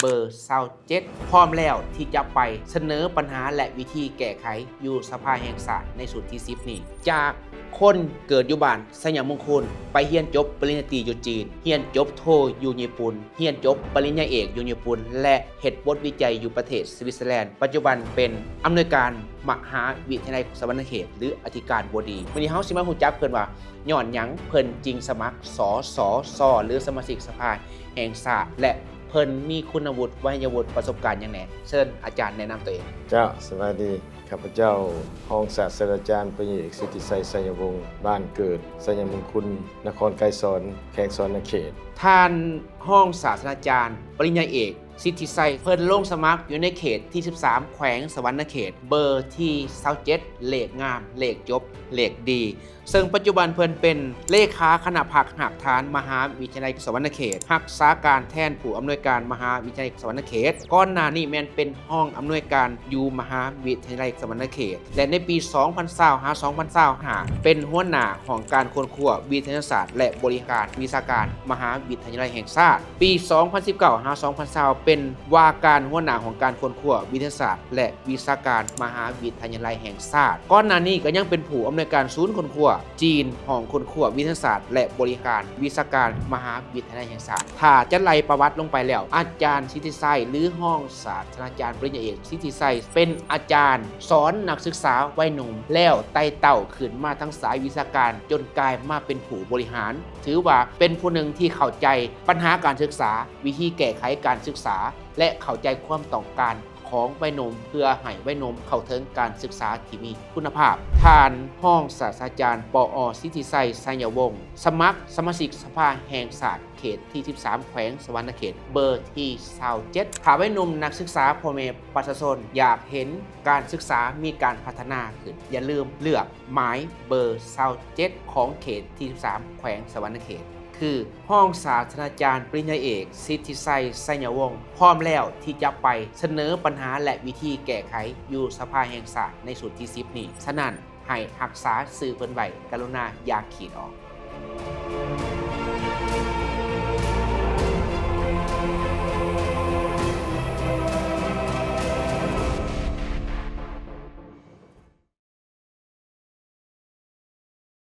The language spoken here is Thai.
เบอร์27พร้อมแล้วที่จะไปเสนอปัญหาและวิธีแก้ไขอยู่สภาแห่งชาติในสุดที่10นี้จากคนเกิดอยู่บ้านสยามมงคลไปเรียนจบปริญญาตรีอยู่จีนเรียนจบโทอยู่ญี่ปุ่นเรียนจบปริญญาเอกอยู่ญี่ปุ่นและเฮ็ดบทวิจัยอยู่ประเทศสวิตเซอร์แลนด์ปัจจุบันเป็นอำนวยการมหาวิทยาลัยสวรรณเขตหรืออธิการบดีวันนี้เฮาสิมาฮู้จักเพิ่นว่าย้อนหยังเพิ่นจริงสมัครสสหรือสมาชิกสภาแห่งชาติและเพิ่นมีคุณวุฒิวัยวุฒิประสบการณ์อย่างแน่เชิญอาจารย์แนะนำตัวเองเจ้าสวัสดีข้าพเจ้าห้องศาสตราจารย์ปริญญาเอกสิทธิไสยสัญญวงศ์บ้านเกิดสยามมงคลนครไกรสอนแขวงสวรรณเขตท่านห้องศาสตราจารย์ปริญญาเอกสิทธิไสยเพิ่นลงสมัครอยู่ในเขตที่13แขวงสวรรณเขตเบอร์ที่27เลขงามเลขจบเลขดีซึ่งปัจจุบันเพิ่นเป็นเลขาคณะพักหักฐานมหาวิทยาลัยสวรรณเขตรักษาการแทนผู้อำนวยการมหาวิทยาลัยสวรรณเขตก่อนหน้านี้แม่นเป็นห้องอำนวยการอยู่มหาวิทยาลัยสวรรณเขตและในปี2025เป็นหัวหน้าของการค้นคว้าวิทยาศาสตร์และบริการวิชาการมหาวิทยาลัยแห่งชาติปี2019-2020เป็นว่าการหัวหน้าของการค้นคว้าวิทยาศาสตร์และวิชาการมหาวิทยาลัยแห่งชาติก่อนหน้านี้ก็ยังเป็นผู้อำนวยการศูนย์ค้นคว้าจีนห้องค้นคว้าวิทยาศาสตร์และบริการวิชาการมหาวิทยาลัยแห่งชาติถ้าจะไล่ประวัติลงไปแล้วอาจารย์สิทธิไสยหรือห้องศาสตราจารย์ปริญญาเอกสิทธิไสยเป็นอาจารย์สอนนักศึกษาวัยหนุ่มแล้วไต่เต้าขึ้นมาทั้งสายวิชาการจนกลายมาเป็นผู้บริหารถือว่าเป็นผู้หนึ่งที่เข้าใจปัญหาการศึกษาวิธีแก้ไขการศึกษาและเข้าใจความต้องการของวัยหนุ่มเพื่อให้วัยหนุ่มเข้าถึงการศึกษาที่มีคุณภาพท่านห้องศาสตราจารย์ปอสิทธิไสยสัญญวงศ์สมัครสมาชิกสภาแห่งชาติเขตที่13แขวงสวรรณเขตเบอร์ที่27ถ้าวัยหนุ่มนักศึกษาพ่อแม่ประชาชนอยากเห็นการศึกษามีการพัฒนาขึ้นอย่าลืมเลือกหมายเบอร์27ของเขตที่13แขวงสวรรณเขตคือห้องศาสตราจารย์ปริญญาเอกสิทธิไสยสัญญวงศ์พร้อมแล้วที่จะไปเสนอปัญหาและวิธีแก้ไขอยู่สภาแห่งชาติในสุดที่10นี้ฉะนั้นให้รักษาสื่อเพิ่นไว้กรุณาอย่าขีดออก